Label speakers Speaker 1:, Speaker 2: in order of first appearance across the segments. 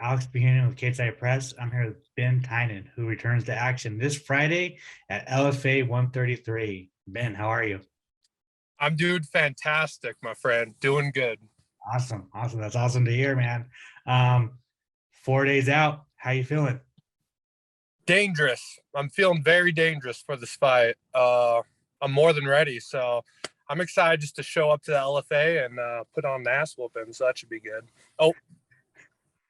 Speaker 1: Alex Buchanan with Stateside Press. I'm here with Ben Tynan, who returns to action this Friday at LFA 133. Ben, how are you?
Speaker 2: I'm doing fantastic, my friend. Doing good.
Speaker 1: Awesome. Awesome. That's awesome to hear, man. Um, 4 days out. How you feeling?
Speaker 2: Dangerous. I'm feeling very dangerous for this fight. I'm more than ready. So I'm excited just to show up to the LFA and put on an ass whooping. So that should be good. Oh,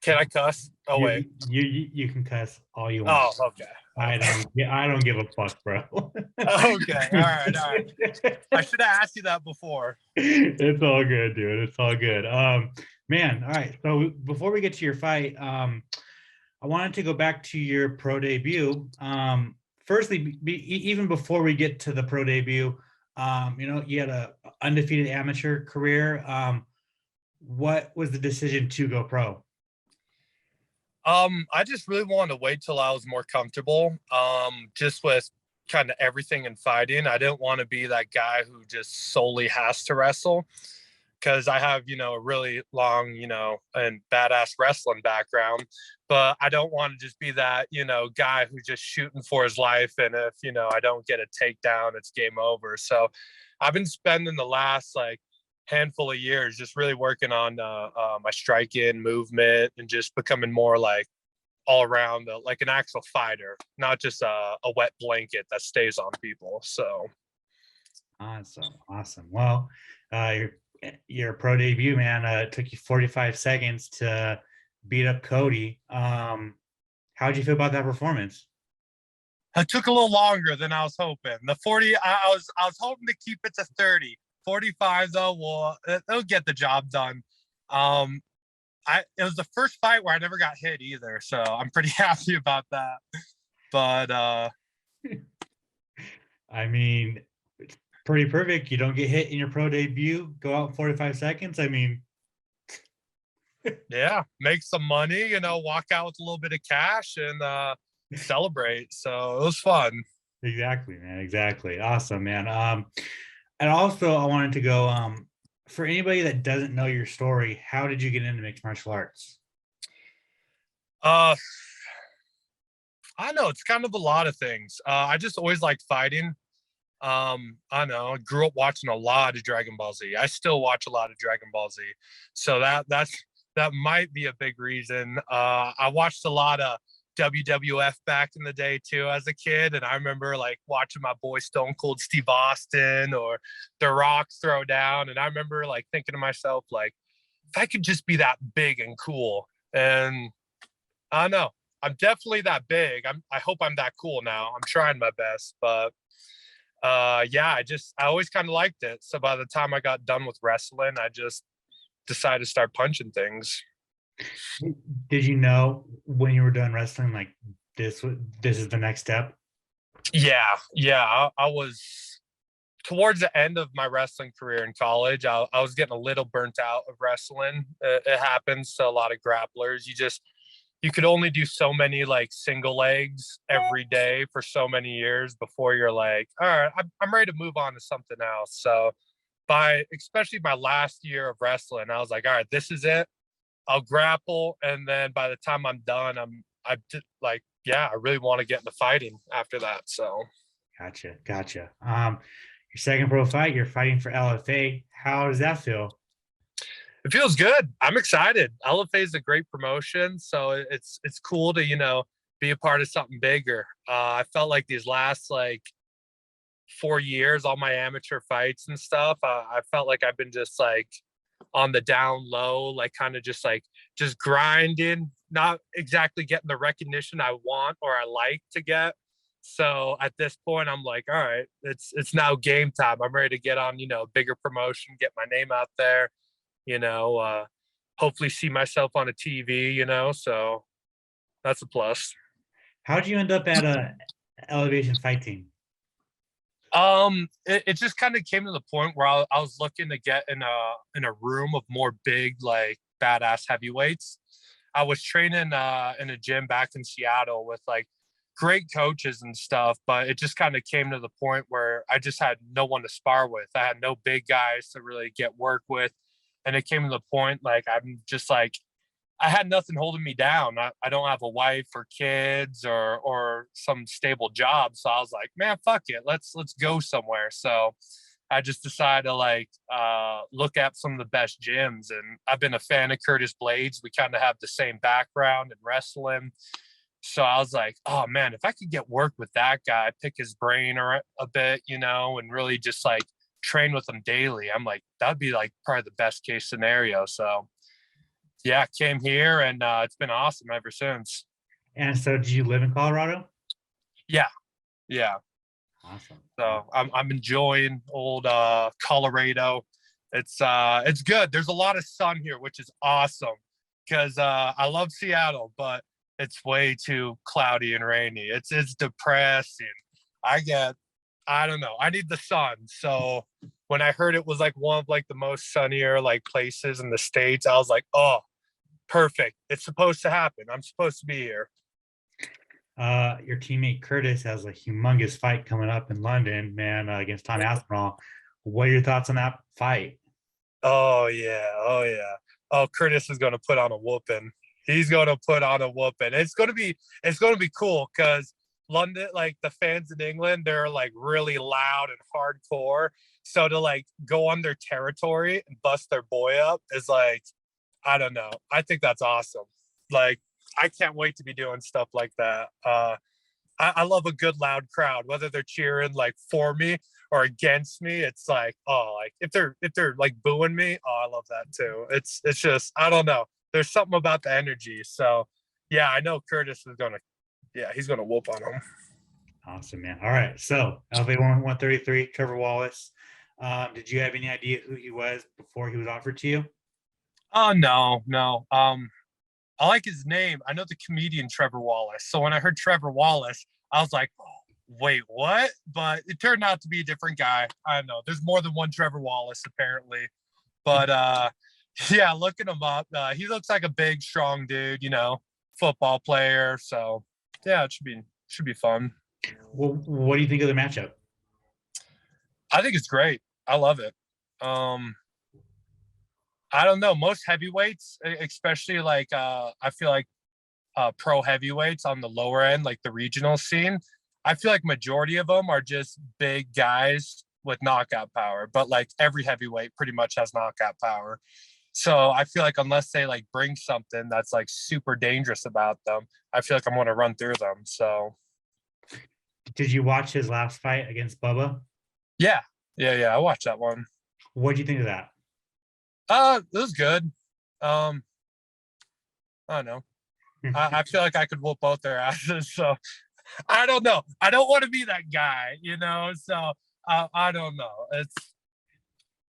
Speaker 2: can I cuss? Oh wait.
Speaker 1: You can cuss all you want.
Speaker 2: Oh, okay. Okay.
Speaker 1: I don't give a fuck, bro.
Speaker 2: Okay. All right. All right. I should have asked you that before.
Speaker 1: It's all good, dude. It's all good. Man, all right. So before we get to your fight, I wanted to go back to your pro debut. Firstly, even before we get to the pro debut, you had a undefeated amateur career. What was the decision to go pro?
Speaker 2: I just really wanted to wait till I was more comfortable. Just with kind of everything in fighting. I didn't want to be that guy who just solely has to wrestle because I have, a really long, and badass wrestling background. But I don't want to just be that, guy who's just shooting for his life. And if, I don't get a takedown, it's game over. So I've been spending the last handful of years just really working on my striking movement and just becoming more like all around like an actual fighter, not just a wet blanket that stays on people. So
Speaker 1: Awesome. Well, your pro debut, man. It took you 45 seconds to beat up Cody. How'd you feel about that performance?
Speaker 2: it took a little longer than I was hoping. The 40, I was hoping to keep it to 30. 45 though, well, it'll get the job done. It was the first fight where I never got hit either, so I'm pretty happy about that. But
Speaker 1: I mean, it's pretty perfect. You don't get hit in your pro debut, go out in 45 seconds. I mean,
Speaker 2: yeah, make some money, walk out with a little bit of cash and celebrate. So it was fun.
Speaker 1: exactly, man. Exactly. Awesome, man. And also I wanted to go, for anybody that doesn't know your story, how did you get into mixed martial arts?
Speaker 2: Uh, I know it's kind of a lot of things. I just always liked fighting. I know I grew up watching a lot of Dragon Ball Z. I still watch a lot of Dragon Ball Z, so that might be a big reason. I watched a lot of WWF back in the day too as a kid, and I remember like watching my boy Stone Cold Steve Austin or The Rock throw down, and I remember like thinking to myself like, if I could just be that big and cool, and I don't know. I'm definitely that big. I hope I'm that cool now. I'm trying my best, but yeah, I always kind of liked it. So by the time I got done with wrestling, I just decided to start punching things.
Speaker 1: Did you know when you were done wrestling, like this is the next step?
Speaker 2: Yeah. I was towards the end of my wrestling career in college. I was getting a little burnt out of wrestling. It happens to a lot of grapplers. You could only do so many like single legs every day for so many years before you're like, all right, I'm ready to move on to something else. So by especially my last year of wrestling, I was like, all right, this is it. I'll grapple, and then by the time I'm done, I like, yeah, I really want to get into fighting after that. So
Speaker 1: Gotcha. Your second pro fight, you're fighting for LFA. How does that feel?
Speaker 2: it feels good. I'm excited. LFA is a great promotion, so it's cool to be a part of something bigger. I felt like these last 4 years, all my amateur fights and stuff, I felt like I've been just like on the down low, like kind of just grinding, not exactly getting the recognition I want or I like to get. So at this point, I'm like, all right, it's now game time. I'm ready to get on, bigger promotion, get my name out there, you know, uh, hopefully see myself on a TV, so that's a plus.
Speaker 1: How'd you end up at a elevation fight team?
Speaker 2: It just kind of came to the point where I was looking to get in a room of more big, like badass heavyweights. I was training in a gym back in Seattle with like great coaches and stuff, but it just kind of came to the point where I just had no one to spar with. I had no big guys to really get work with. And it came to the point like I'm just like I had nothing holding me down. I don't have a wife or kids or some stable job. So I was like, man, fuck it. Let's go somewhere. So I just decided to look at some of the best gyms, and I've been a fan of Curtis Blaydes. We kind of have the same background in wrestling. So I was like, oh man, if I could get work with that guy, pick his brain or a bit, and really just like train with him daily, I'm like, that'd be like probably the best case scenario. So yeah, came here and it's been awesome ever since.
Speaker 1: And so, do you live in Colorado?
Speaker 2: Yeah, yeah.
Speaker 1: Awesome.
Speaker 2: So I'm enjoying old Colorado. It's good. There's a lot of sun here, which is awesome because I love Seattle, but it's way too cloudy and rainy. It's depressing. I don't know. I need the sun. So when I heard it was like one of like the most sunnier like places in the States, I was like, oh, perfect. It's supposed to happen. I'm supposed to be here.
Speaker 1: Your teammate Curtis has a humongous fight coming up in London, man, against Tom Aspinall. What are your thoughts on that fight?
Speaker 2: Oh yeah. Oh yeah. Oh, Curtis is gonna put on a whooping. He's gonna put on a whooping. It's gonna be cool because London, like the fans in England, they're like really loud and hardcore. So to like go on their territory and bust their boy up is like, I don't know. I think that's awesome. Like, I can't wait to be doing stuff like that. I love a good loud crowd, whether they're cheering like for me or against me. It's like, oh, like if they're like booing me, oh, I love that too. It's just, I don't know. There's something about the energy. So yeah, I know Curtis is gonna, yeah, he's gonna whoop on him.
Speaker 1: Awesome, man. All right. So, LFA 133, Trevor Wallace. Did you have any idea who he was before he was offered to you?
Speaker 2: Oh no, no. I like his name. I know the comedian Trevor Wallace. So when I heard Trevor Wallace, I was like, wait, what? But it turned out to be a different guy. I don't know. There's more than one Trevor Wallace apparently. But yeah, looking him up, he looks like a big, strong dude, football player. So yeah, it should be fun.
Speaker 1: Well, what do you think of the matchup?
Speaker 2: I think it's great. I love it. Um, I don't know. Most heavyweights, especially like I feel like pro heavyweights on the lower end, like the regional scene, I feel like majority of them are just big guys with knockout power. But like every heavyweight pretty much has knockout power. So I feel like unless they like bring something that's like super dangerous about them, I feel like I'm going to run through them. So
Speaker 1: Did you watch his last fight against Bubba?
Speaker 2: yeah, yeah. I watched that one.
Speaker 1: What do you think of that?
Speaker 2: It was good. Um, I don't know. I feel like I could whoop both their asses. So I don't know. I don't want to be that guy. So I don't know. It's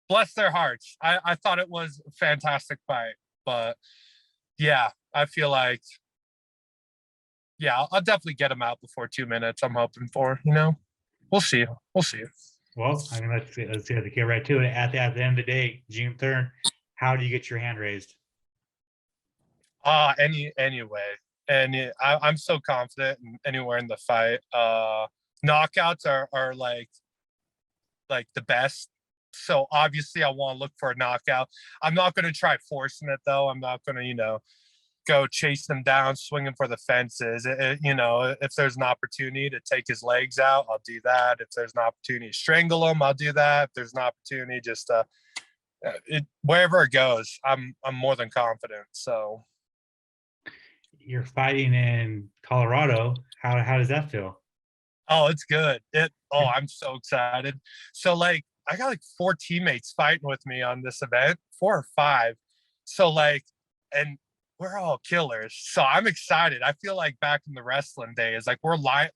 Speaker 2: bless their hearts. I thought it was a fantastic fight, but yeah, I feel like yeah, I'll definitely get him out before 2 minutes. I'm hoping for. We'll see. We'll see.
Speaker 1: Well, I mean, let's get right to it. At the end of the day, June 3rd, how do you get your hand raised?
Speaker 2: Anyway, and I'm so confident anywhere in the fight. Knockouts are like the best. So obviously, I want to look for a knockout. I'm not going to try forcing it though. I'm not going to go chase them down, swinging for the fences. If there's an opportunity to take his legs out, I'll do that. If there's an opportunity to strangle him, I'll do that. If there's an opportunity, just wherever it goes, I'm more than confident. So
Speaker 1: You're fighting in Colorado. How does that feel?
Speaker 2: oh, it's good. I'm so excited. So like I got like 4 teammates fighting with me on this event, 4 or 5. So like, and we're all killers. So I'm excited. I feel like back in the wrestling days, like we're like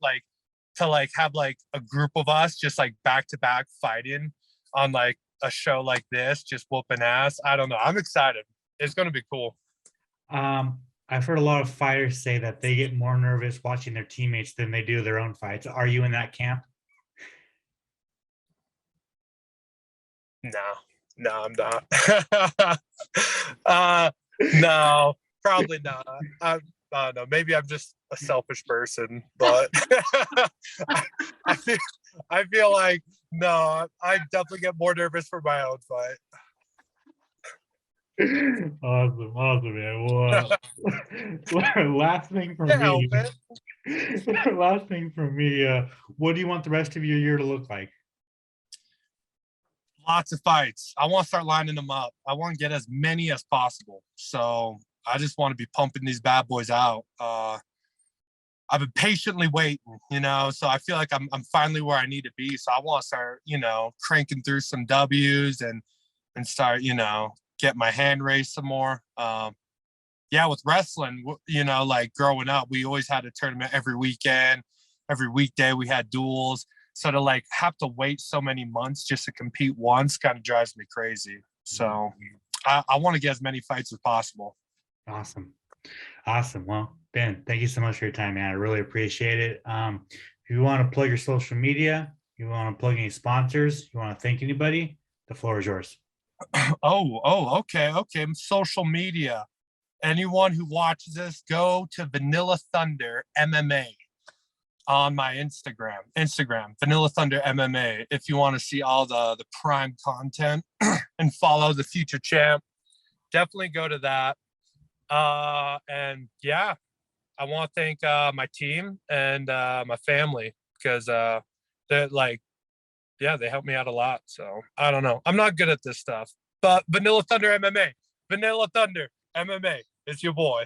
Speaker 2: to like have like a group of us just like back to back fighting on like a show like this, just whooping ass. I don't know. I'm excited. It's gonna be cool.
Speaker 1: I've heard a lot of fighters say that they get more nervous watching their teammates than they do their own fights. Are you in that camp?
Speaker 2: No, no, I'm not. No, probably not. I don't know. Maybe I'm just a selfish person, but I feel, I feel like no, I definitely get more nervous for my own fight.
Speaker 1: Awesome, awesome, man. Well, last thing from
Speaker 2: Can't help
Speaker 1: me.
Speaker 2: it.
Speaker 1: Last thing from me. What do you want the rest of your year to look like?
Speaker 2: Lots of fights. I want to start lining them up. I want to get as many as possible. So I just want to be pumping these bad boys out. I've been patiently waiting, so I feel like I'm finally where I need to be. So I want to start, cranking through some W's and start, get my hand raised some more. Yeah, with wrestling, like growing up, we always had a tournament every weekend, every weekday we had duels. So to like have to wait so many months just to compete once kind of drives me crazy. So I want to get as many fights as possible.
Speaker 1: Awesome. Awesome. Well, Ben, thank you so much for your time, man. I really appreciate it. If you want to plug your social media, you want to plug any sponsors, you want to thank anybody, the floor is yours.
Speaker 2: Okay. Social media. Anyone who watches this, go to Vanilla Thunder MMA on my Instagram, Vanilla Thunder MMA, if you want to see all the prime content and follow the future champ. Definitely go to that. And yeah, I want to thank my team and my family because they're like, yeah, they helped me out a lot. So I don't know. I'm not good at this stuff, but Vanilla Thunder MMA, Vanilla Thunder MMA, it's your boy.